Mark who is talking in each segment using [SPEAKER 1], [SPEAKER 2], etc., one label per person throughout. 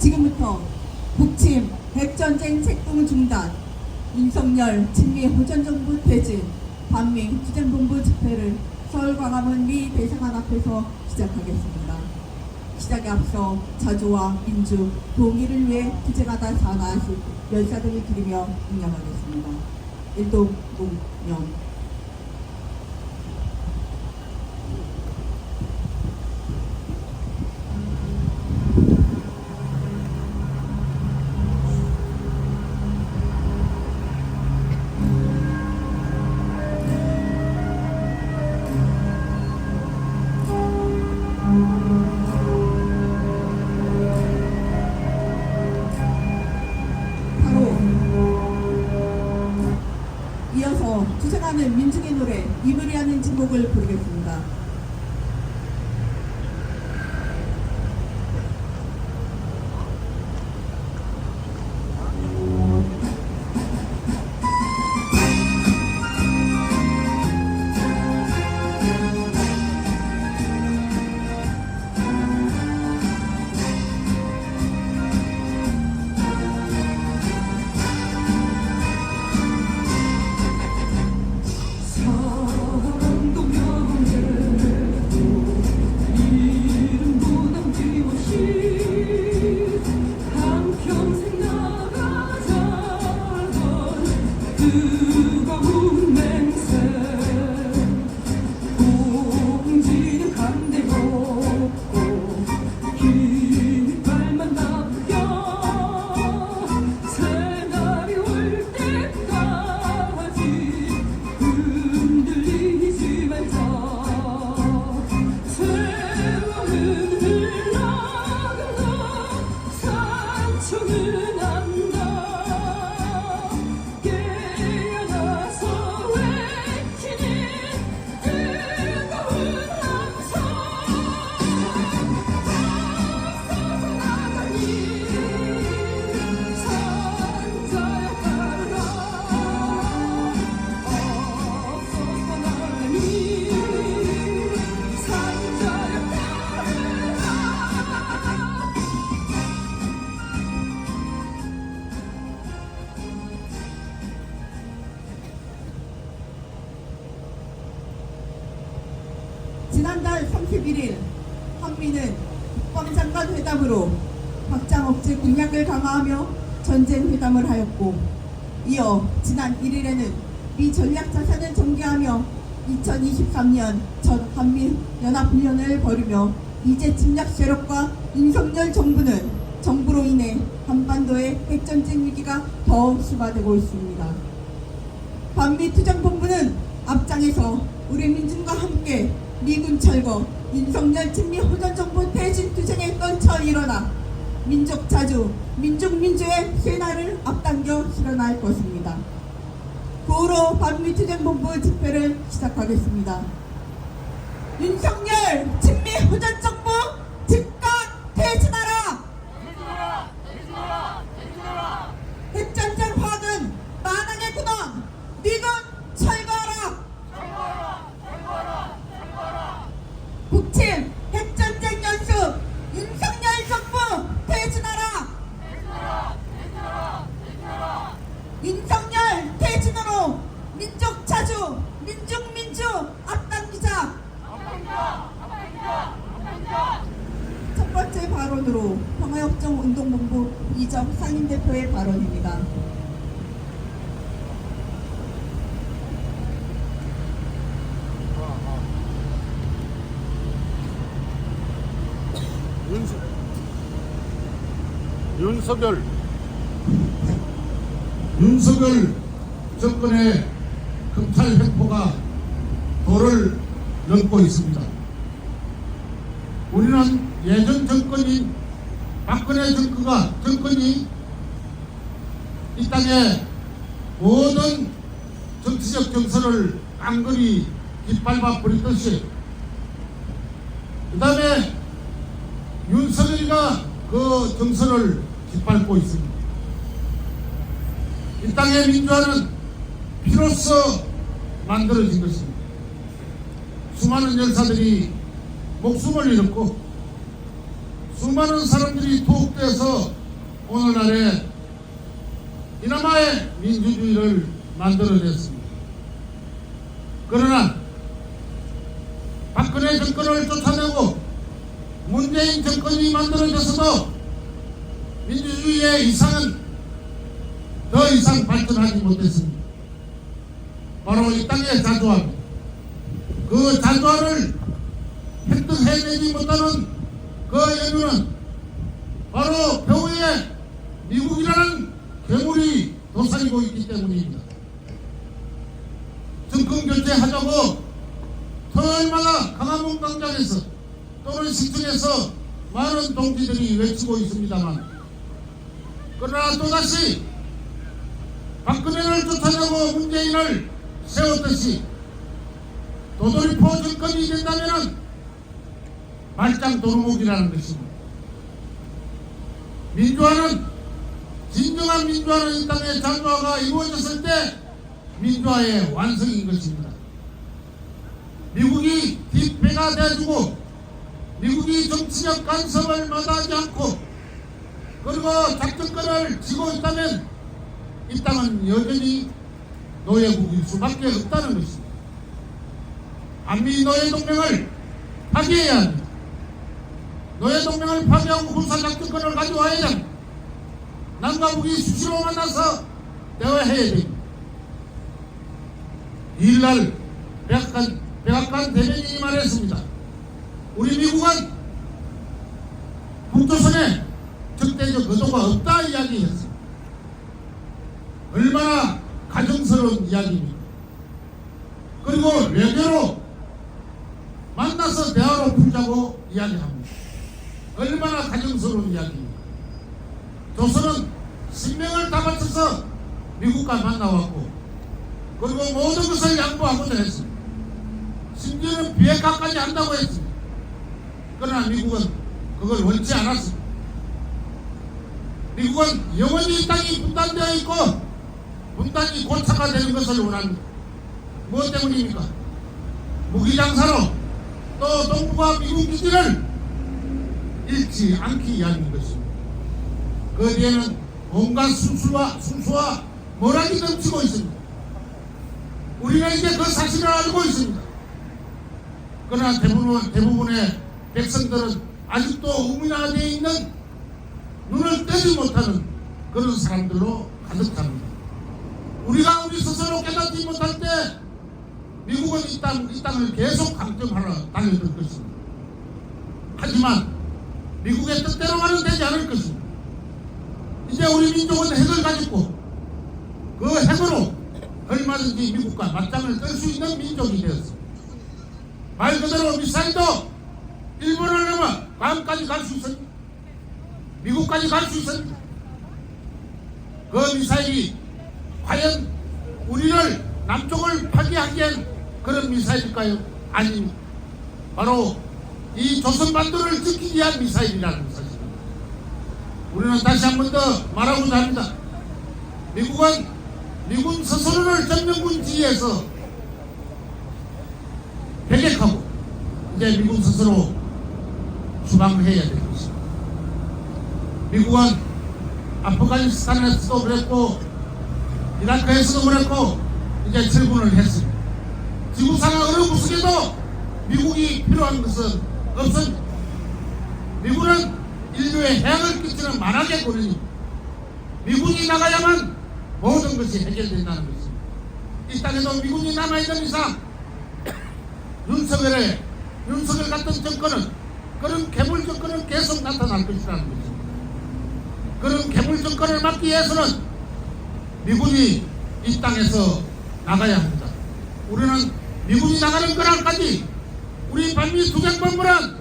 [SPEAKER 1] 지금부터 북침 핵전쟁 책동 중단, 윤석열 친미 호전정부 퇴진, 반미 투쟁본부 집회를 서울 광화문 미 대사관 앞에서 시작하겠습니다. 시작에 앞서 자주와 민주, 통일을 위해 투쟁하다 사나하신 열사들을 기리며 응양하겠습니다. 일동공영 이어서 투쟁하는 민중의 노래 이불이라는 진곡을 부르겠습니다.
[SPEAKER 2] 뜨거운 냄새 공지는 간대고 깃발만 남겨 새날이 올 때까지 흔들리지 말자 세월은 흘러간다 상처는 안다
[SPEAKER 1] 지난달 31일 한미는 국방장관 회담으로 확장 억제 공약을 강화하며 전쟁 회담을 하였고, 이어 지난 1일에는 미 전략자산을 전개하며 2023년 첫 한미 연합훈련을 벌이며 이제 침략 세력과 윤석열 정부로 인해 한반도의 핵전쟁 위기가 더 심화되고 있습니다. 반미 투쟁본부는 앞장에서 우리 민중과 함께 미군 철거, 윤석열 친미 호전정부 퇴진 투쟁에 떨쳐 일어나 민족 자주, 민족민주의 쇠날을 앞당겨 실현할 것입니다. 구호로 반미 투쟁본부 집회를 시작하겠습니다. 윤석열 친미 호전정부 즉각 퇴진하라! 핵전쟁 화근 만왕의 군원 미군 철거하라! 북침 핵전쟁 연습 윤석열 정부 퇴진하라! 윤석열 퇴진으로 민족 자주, 민족 앞당기자! 첫 번째 발언으로 평화협정운동본부 이정 상임대표의 발언입니다.
[SPEAKER 3] 윤석열 정권의 검찰 횡포가 도를 넘고 있습니다. 우리는 예전 정권인 박근혜 정권이 이 땅에 모든 정치적 정서를 깡그리 깃밟아 버리듯이 그 다음에 윤석열이가 그 정서를 깃밟고 있습니다. 이 땅의 민주화는 피로써 만들어진 것입니다. 수많은 열사들이 목숨을 잃었고 수많은 사람들이 투옥돼서 오늘날에 이나마의 민주주의를 만들어냈습니다. 그러나 박근혜 정권을 쫓아내고 문재인 정권이 만들어져서도 민주주의의 이상은 더 이상 발전하지 못했습니다. 바로 이 땅의 자주함, 그 자주함을 획득해내지 못하는 그 이유는 바로 벼우에 미국이라는 괴물이 도사리고 있기 때문입니다. 정권 교체하자고 토요일마다 강화문 광장에서 또는 시청에서 많은 동지들이 외치고 있습니다만, 그러나 또다시 박근혜를 쫓아내고 문재인을 세웠듯이 도돌이포 정권이 된다면 말짱 도루묵이라는 것입니다. 민주화는, 진정한 민주화는 이 땅의 자주화가 이루어졌을 때 민주화의 완성인 것입니다. 미국이 뒷배가 돼주고 미국이 정치적 간섭을 마다하지 않고 그리고 작전권을 쥐고 있다면 이 땅은 여전히 노예국일 수밖에 없다는 것입니다. 한미 노예동맹을 파기해야 합니다. 노예동맹을 파기하고 군사작전권을 가져와야 합니다. 남과 북이 수시로 만나서 대화해야 됩니다. 이일날 백악관 대변인이 말했습니다. 우리 미국은 북조선에 적대적 의도가 없다 이야기했습니다. 얼마나 가정스러운 이야기입니까? 그리고 외교로 만나서 대화로 풀자고 이야기합니다. 얼마나 가정스러운 이야기입니까? 조선은 신명을 다 바쳐서 미국과 만나왔고 그리고 모든 것을 양보하고자 했습니다. 심지어는 비핵화까지 한다고 했습니다. 그러나 미국은 그걸 원치 않았습니다. 미국은 영원히 이 땅이 분단되어 있고 분단이 고착화 되는 것을 원합니다. 무엇 때문입니까? 무기장사로 또 동북아 미국 기지를 잃지 않기 위함인 것입니다. 그 뒤에는 온갖 순수와 모락이 넘치고 있습니다. 우리는 이제 그 사실을 알고 있습니다. 그러나 대부분의 백성들은 아직도 우민화되어 있는 눈을 떼지 못하는 그런 사람들로 가득 찹니다. 우리가 우리 스스로 깨닫지 못할 때 미국은 이 땅을 계속 강점하러 달려들 것입니다. 하지만 미국의 뜻대로만은 되지 않을 것입니다. 이제 우리 민족은 핵을 가지고 그 핵으로 얼마든지 미국과 맞짱을 뜰 수 있는 민족이 되었습니다. 말 그대로 미사일도 일본을 넘어 괌까지 갈 수 있습니다. 미국까지 갈 수 있습니다. 그 미사일이 과연 우리를 남쪽을 파괴하기엔 그런 미사일일까요? 아닙니다. 바로 이 조선반도를 지키기 위한 미사일이라는 사실입니다. 우리는 다시 한 번 더 말하고자 합니다. 미국은 미군 서선을 전명군 지휘에서 배격하고 이제 미군 스스로 추방을 해야 될 것입니다. 미국은 아프가니스탄에서도 그랬고 이라크에서도 그랬고 이제 철군을 했습니다. 지구상의 어느 구석에도 미국이 필요한 것은 없습니다. 미군은 인류에 해악을 끼치는 만악의 권력입니다. 미군이 나가야만 모든 것이 해결된다는 것입니다. 이 땅에도 미군이 남아있는 이상 윤석열 같은 정권은 그런 괴물 정권은 계속 나타날 것이라는 것입니다. 그런 괴물 정권을 막기 위해서는 미군이 이 땅에서 나가야 합니다. 우리는 미군이 나가는 그날까지 우리 반미 투쟁본부는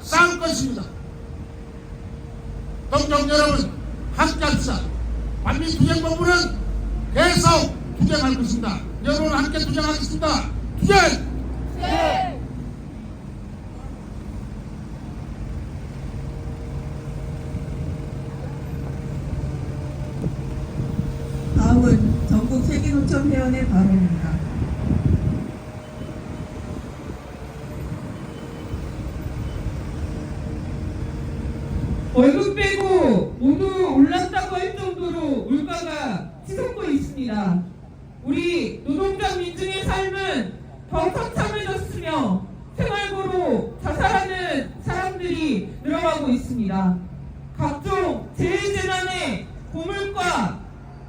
[SPEAKER 3] 싸울 것입니다. 동족 여러분 함께 합시다. 반미 투쟁본부는 계속 투쟁할 것입니다. 여러분 함께 투쟁하겠습니다. 투쟁!
[SPEAKER 2] 네.
[SPEAKER 1] 다음은 전국 세계노총 회원의 발언입니다.
[SPEAKER 4] 더욱 처참해졌으며 생활고로 자살하는 사람들이 늘어나고 있습니다. 각종 재해재난의 고물가,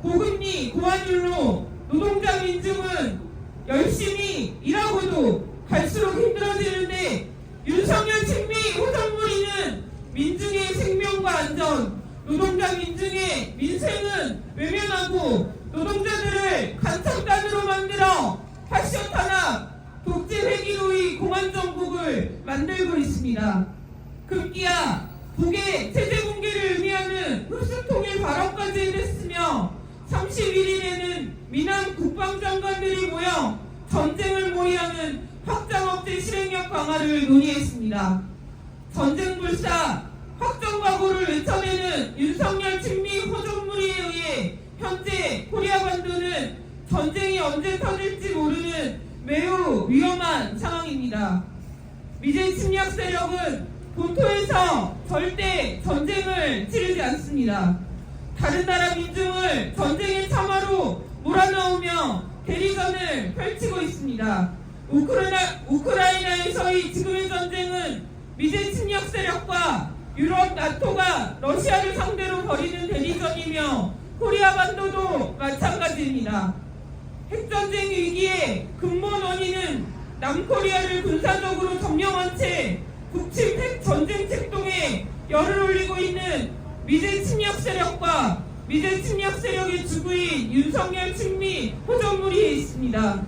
[SPEAKER 4] 고금리, 고환율로 노동자 민중은 열심히 일하고도 갈수록 힘들어지는데 윤석열 친미 호전무리는 민중의 생명과 안전, 노동자 민중의 민생은 외면하고 노동자들을 간첩단으로 만들어 파쇼 탄압, 독재 회기로의 공안정국을 만들고 있습니다. 급기야 북의 체제 붕괴를 의미하는 흡수통일 발언까지 해냈으며 31일에는 미남 국방장관들이 모여 전쟁을 모의하는 확장억제 실행력 강화를 논의했습니다. 전쟁 불사 확정각오를 외쳐내는 윤석열 친미 호전무리에 의해 현재 코리아 반도는 전쟁이 언제 터질지 모르는 매우 위험한 상황입니다. 미제 침략 세력은 본토에서 절대 전쟁을 치르지 않습니다. 다른 나라 민중을 전쟁의 참화로 몰아넣으며 대리전을 펼치고 있습니다. 우크라이나에서의 지금의 전쟁은 미제 침략 세력과 유럽 나토가 러시아를 상대로 벌이는 대리전이며 코리아 반도도 마찬가지입니다. 핵전쟁 위기의 근본 원인은 남코리아를 군사적으로 점령한 채 북침 핵 전쟁 책동에 열을 올리고 있는 미제 침략 세력과 미제 침략 세력의 주구인 윤석열 친미 호전무리에 있습니다.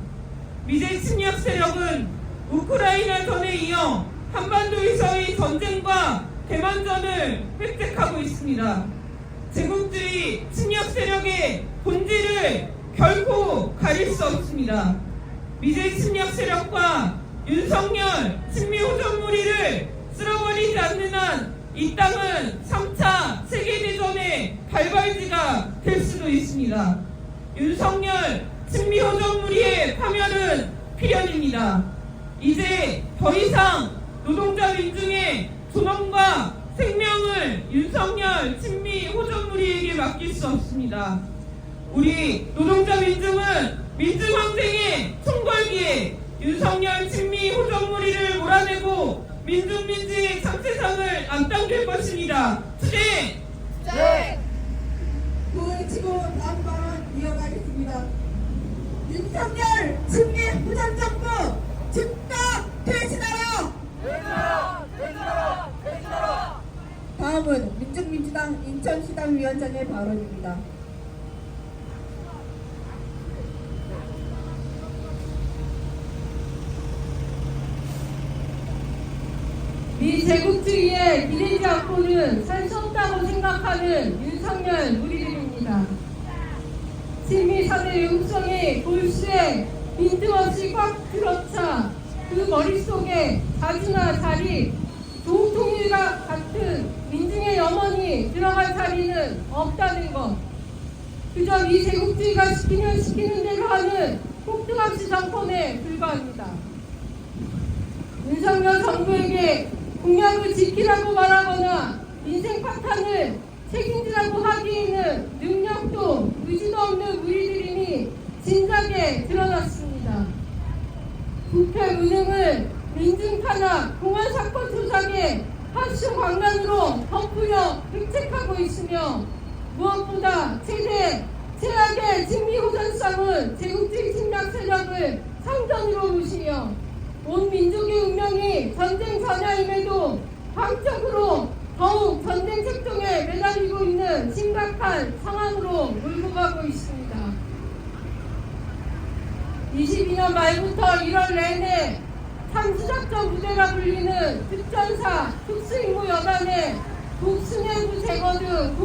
[SPEAKER 4] 미제 침략 세력은 우크라이나 전에 이어 한반도에서의 전쟁과 대만전을 획득하고 있습니다. 제국주의 침략 세력의 본질을 결코 가릴 수 없습니다. 미제 침략 세력과 윤석열 친미 호전무리를 쓸어버리지 않는 한 이 땅은 3차 세계대전의 발발지가 될 수도 있습니다. 윤석열 친미 호전무리의 파멸은 필연입니다. 이제 더 이상 노동자 민중의 존엄과 생명을 윤석열 친미 호전무리에게 맡길 수 없습니다. 우리 노동자 민중은 민중항쟁의 총궐기에 윤석열 친미 호전무리를 몰아내고 민중민주의 참세상을 앞당길 것입니다. 투쟁!
[SPEAKER 1] 부의치고 다음 발언 이어가겠습니다. 윤석열 친미 후전정부 즉각 퇴진하라! 다음은 민중민주당 인천시당 위원장의 발언입니다.
[SPEAKER 5] 미제국주의에 기대지 않고는 살 수 없다고 생각하는 윤석열 무리들입니다. 친미 4대 외국성이 골수에 빈틈없이 꽉 들어차 그 머릿속에 자주나 자리, 조국통일과 같은 민중의 염원이 들어갈 자리는 없다는 것. 그저 미제국주의가 시키는 대로 하는 폭등합시 정권에 불과합니다. 윤석열 정부에게 공약을 지키라고 말하거나 인생 파탄을 책임지라고 하기에는 능력도 의지도 없는 우리들이니 진작에 드러났습니다. 부패 무능을 민중 탄압, 공안 사건 조작에 파쇼 강간으로 덮으려 획책하고 있으며 무엇보다 최악의 친미호전성은 제국주의 침략 세력을 상전으로 모시며 온 민족의 운명이 전쟁 전야임에도 광적으로 더욱 전쟁 책동에 매달리고 있는 심각한 상황으로 몰고 가고 있습니다. 22년 말부터 1월 내내 삼수작전 부대라 불리는 특전사, 특수임무 여단의 독수내부 제거 등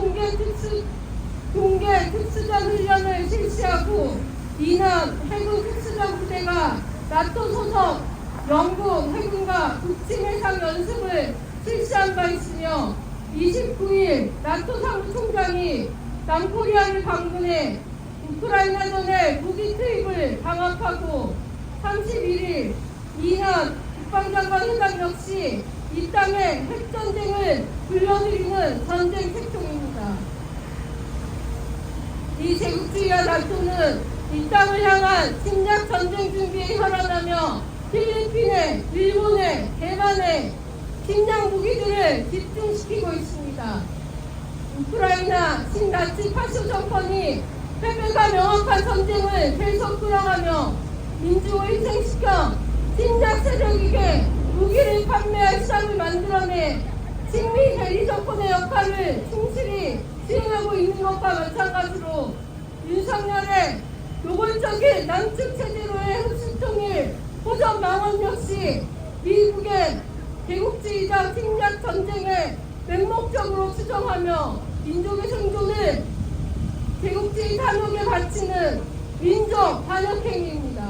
[SPEAKER 5] 공개 특수전 훈련을 실시하고 이남 해군 특수전 부대가 나토 소속 영국 해군과 북침 해상 연습을 실시한 바 있으며 29일 나토 사무총장이 남코리아를 방문해 우크라이나전의 무기 투입을 강압하고 31일 이남 국방장관 회담 역시 이 땅의 핵전쟁을 불러들이는 전쟁 책동입니다. 이 제국주의와 나토는 이 땅을 향한 침략 전쟁 준비에 혈안한 동원하며 필리핀에, 일본에, 대만에 식량 무기들을 집중시키고 있습니다. 우크라이나 신나치 파쇼 정권이 패배가 명확한 전쟁을 계속 끌어가며 민중을 희생시켜 침략 세력에게 무기를 판매할 시장을 만들어내 식미 대리 정권의 역할을 충실히 수행하고 있는 것과 마찬가지로 윤석열의 노골적인 남측 체제로의 흡수통일 호전 망원 역시 미국의 개국주의자 침략 전쟁에 맹목적으로 추정하며 민족의 생존을 개국주의 탐욕에 바치는 민족 반역행위입니다.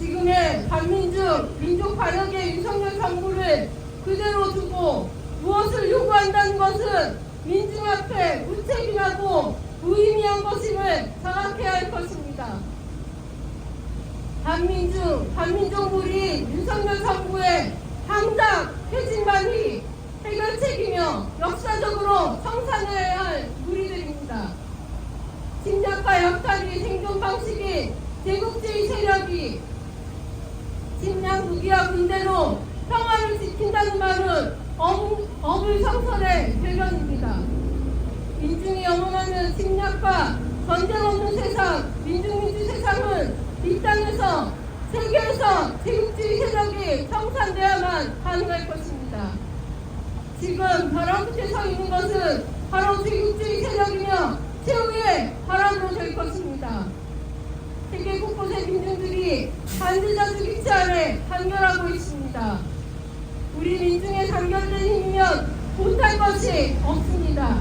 [SPEAKER 5] 지금의 반민족 민족 반역의 윤석열 정부를 그대로 두고 무엇을 요구한다는 것은 민중 앞에 무책임하고 무의미한 것임을 자각해야 할 것입니다. 반민족물이 윤석열 정부의 당장 퇴진만이 해결책이며 역사적으로 청산해야 할 무리들입니다. 침략과 약탈이 생존 방식이 제국주의 세력이 침략 무기와 군대로 평화를 지킨다는 말은 어불성설의 결론입니다. 민중이 영원하는 침략과 전쟁 없는 세상, 민중민주 세상은 이 땅에서 세계에서 제국주의 세력이 청산되어야만 가능할 것입니다. 지금 벼랑 끝에 서 있는 것은 바로 제국주의 세력이며 최후의 바람으로 될 것입니다. 세계 곳곳의 민중들이 반대자 주기치 아래 단결하고 있습니다. 우리 민중의 단결된 힘이면 못할 것이 없습니다.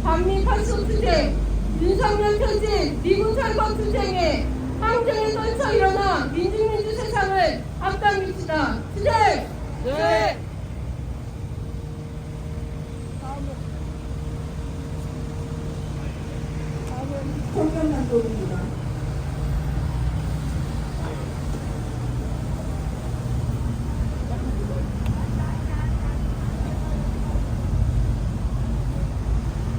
[SPEAKER 5] 반미 파쇼 투쟁, 윤석열 퇴진, 미군 철거 투쟁에 항쟁에 떨쳐 일어나 민중민주 세상을 앞당깁시다. 투쟁! 네!
[SPEAKER 1] 성경난독입니다.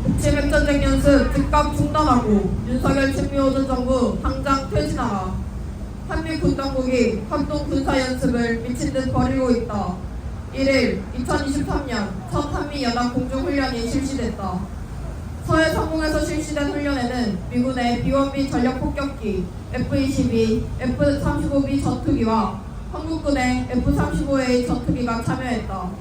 [SPEAKER 6] 북침 핵전쟁 연습 즉각 중단하고 윤석열 친미오전 정부 당장 퇴진하라. 한미 군당국이 합동 군사연습을 미친 듯 벌이고 있다. 1일 2023년 첫 한미 연합 공중훈련이 실시됐다. 서해 상공에서 실시된 훈련에는 미군의 B-1B 전력폭격기, F-22, F-35B 전투기와 한국군의 F-35A 전투기가 참여했다.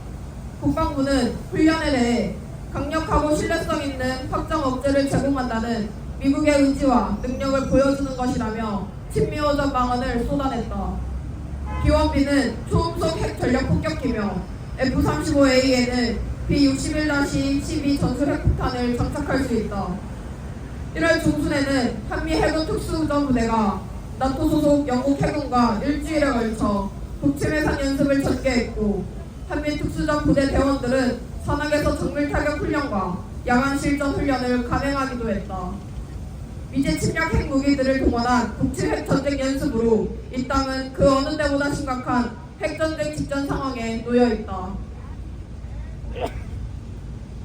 [SPEAKER 6] 국방부는 훈련에 대해 강력하고 신뢰성 있는 확장 억제를 제공한다는 미국의 의지와 능력을 보여주는 것이라며 친미오전 방언을 쏟아냈다. B-1B는 초음속 핵 전력 폭격기며 F-35A에는 B-61-12 전술 핵폭탄을 장착할 수 있다. 1월 중순에는 한미 해군 특수우정 부대가 나토 소속 영국 해군과 일주일에 걸쳐 북침 해상 연습을 전개했고, 한미 특수전 부대 대원들은 산악에서 정밀 타격 훈련과 야간 실전 훈련을 감행하기도 했다. 미제 침략 핵무기들을 동원한 북침 핵전쟁 연습으로 이 땅은 그 어느 때보다 심각한 핵전쟁 직전 상황에 놓여있다.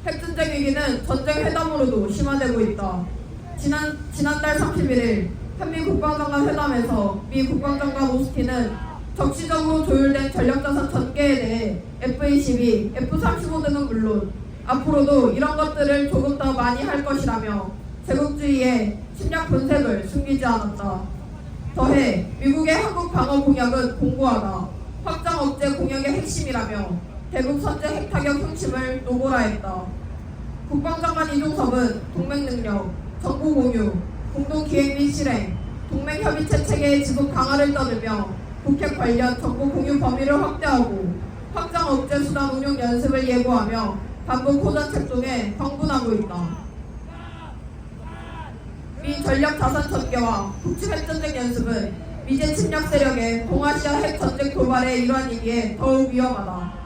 [SPEAKER 6] 핵전쟁 위기는 전쟁 회담으로도 심화되고 있다. 지난달 31일 한미 국방장관 회담에서 미 국방장관 오스틴은 적시적으로 조율된 전력자산 전개에 대해 F-22, F-35 등은 물론 앞으로도 이런 것들을 조금 더 많이 할 것이라며 제국주의의 침략 본색을 숨기지 않았다. 더해 미국의 한국 방어 공약은 공고하다. 확장 억제 공약의 핵심이라며 대북 선제 핵타격 흉심을 노고라했다. 국방장관 이종섭은 동맹 능력, 정보 공유, 공동 기획 및 실행, 동맹 협의체 체계의 지속 강화를 떠들며 북핵 관련 정보 공유 범위를 확대하고 확장 억제 수단 운용 연습을 예고하며 반복 호전 책동에 광분하고 있다. 미 전력 자산 전개와 북침 핵전쟁 연습은 미제 침략 세력의 동아시아 핵전쟁 도발의 일환이기에 더욱 위험하다.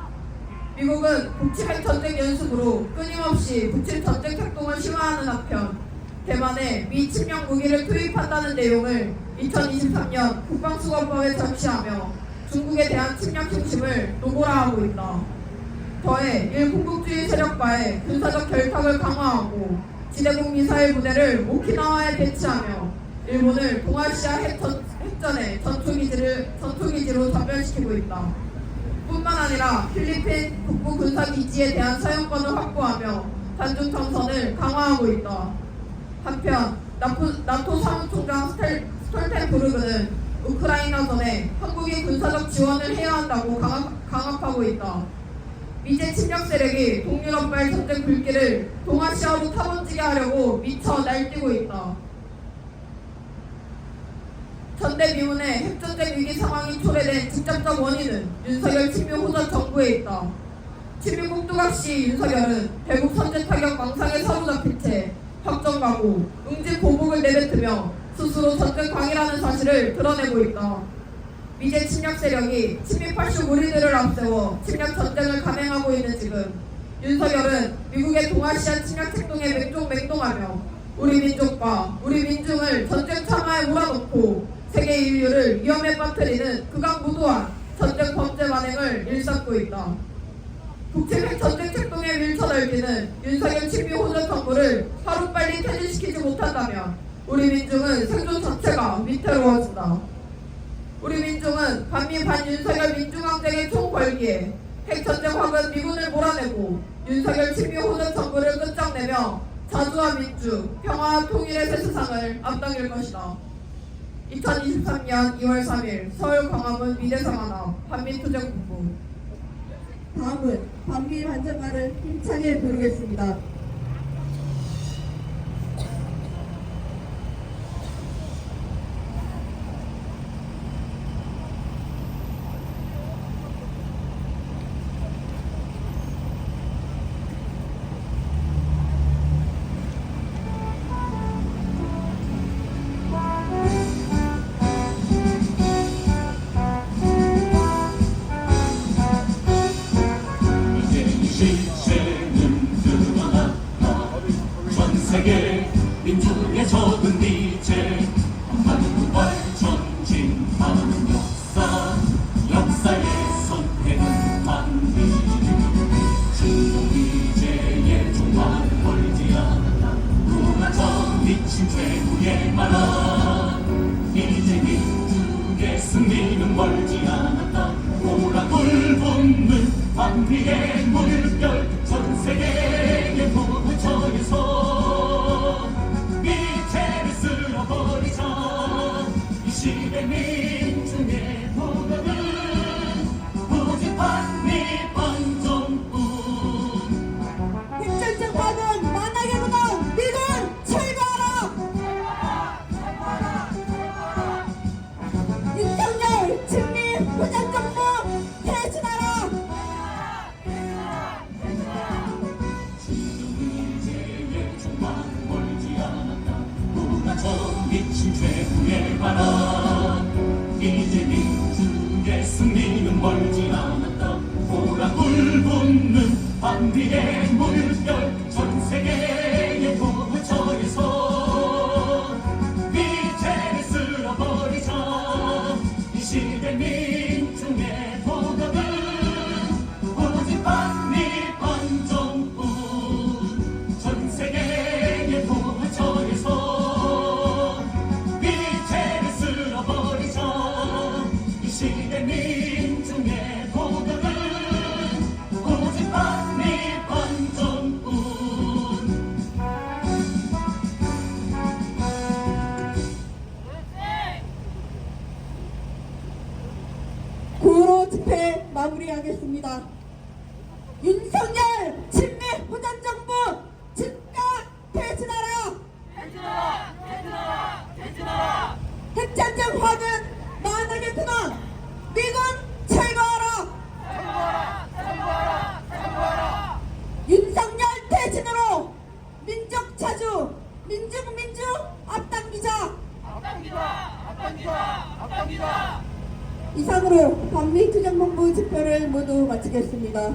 [SPEAKER 6] 미국은 북침 핵전쟁 연습으로 끊임없이 북침 전쟁 택동을 심화하는 한편 대만에 미 침략 무기를 투입한다는 내용을 2023년 국방수거법에 적시하며 중국에 대한 침략 중심을 노골화하고 있다. 더해 일군국주의 세력과의 군사적 결탁을 강화하고 지대공 미사일 부대를 오키나와에 배치하며 일본을 동아시아 핵전의 전투기지로 전멸시키고 있다. 뿐만 아니라 필리핀 북부 군사기지에 대한 사용권을 확보하며 단중 청선을 강화하고 있다. 한편 나토 사무총장 스톨텐베르그는 우크라이나전에 한국이 군사적 지원을 해야 한다고 강압하고 있다. 미제 침략 세력이 동유럽발 전쟁 불길을 동아시아로 타번지게 하려고 미쳐 날뛰고 있다. 전대미문의 핵전쟁 위기 상황이 초래된 직접적 원인은 윤석열 친미 호전 정부에 있다. 친미 꼭두각 시 윤석열은 대북 선제 타격 망상에 사로잡힌 채 확정가고 응집 보복을 내뱉으며 스스로 전쟁 광이라는 사실을 드러내고 있다. 미제 침략 세력이 친미 팔쇼 무리들을 앞세워 침략 전쟁을 감행하고 있는 지금 윤석열은 미국의 동아시아 침략 책동에 맹종맹동하며 우리 민족과 우리 민중을 전쟁 참화에 몰아넣고 세계 인류를 위험에 빠뜨리는 극악무도한 전쟁 범죄 만행을 일삼고 있다. 북침핵 전쟁 책동에 밀쳐날기는 윤석열 친미 호전 정부를 하루빨리 퇴진시키지 못한다면 우리 민중은 생존 자체가 위태로워진다. 우리 민중은 반미 반윤석열 민중항쟁의 총궐기에 핵전쟁 확은 미군을 몰아내고 윤석열 친미 호전 정부를 끝장내며 자주와 민주, 평화와 통일의 새 세상을 앞당길 것이다. 2023년 2월 3일 서울 광화문 미대상한업 반미투쟁본부.
[SPEAKER 1] 다음은 반미 반전가를 힘차게 부르겠습니다.
[SPEAKER 7] 실체는 드러났다. 전 세계 민중의 적은 이제 한국발 전진하는 역사의 선택은 반드시 신동기제의 종말을 걸지 않았다. 누가 미친 최후의 말아 이제 민중의 승리는 멀지 않았다. 오락을 붙는 반미의 물결 전 세계의 무부처에서 미제를 쓸어버리자. 이 시대 민중의 무덤은 오직 반미 반정뿐.
[SPEAKER 1] 핵전쟁 파는 만하게 무덤 미군 철거하라! 윤석열 친미 호전 정부 퇴진하라!
[SPEAKER 7] 신동기제의 종말은 멀지 않았다. 우라져 미친 최후의 바람 이제 민중의 승리는 멀지 않았다. 오락을 붙는 반미의 물결 전 세계의 부부처에서 미제를 쓸어버리자. 이 시대 민중의 도덕은 오직 반미 반정뿐. 전 세계의 부부처에서 미제를 쓸어버리자. 이 시대 민중의 도덕은 오직 반미 반정뿐.
[SPEAKER 1] 구호로 집회 마무리하겠습니다. 윤석열 친미 호전 정부 즉각 퇴진하라! 핵전쟁 화근 만하게 드는 미군 철거하라! 윤석열 퇴진으로 민족 자주 민중 앞당기자! 이상으로 반미투쟁본부 집회를 모두 마치겠습니다.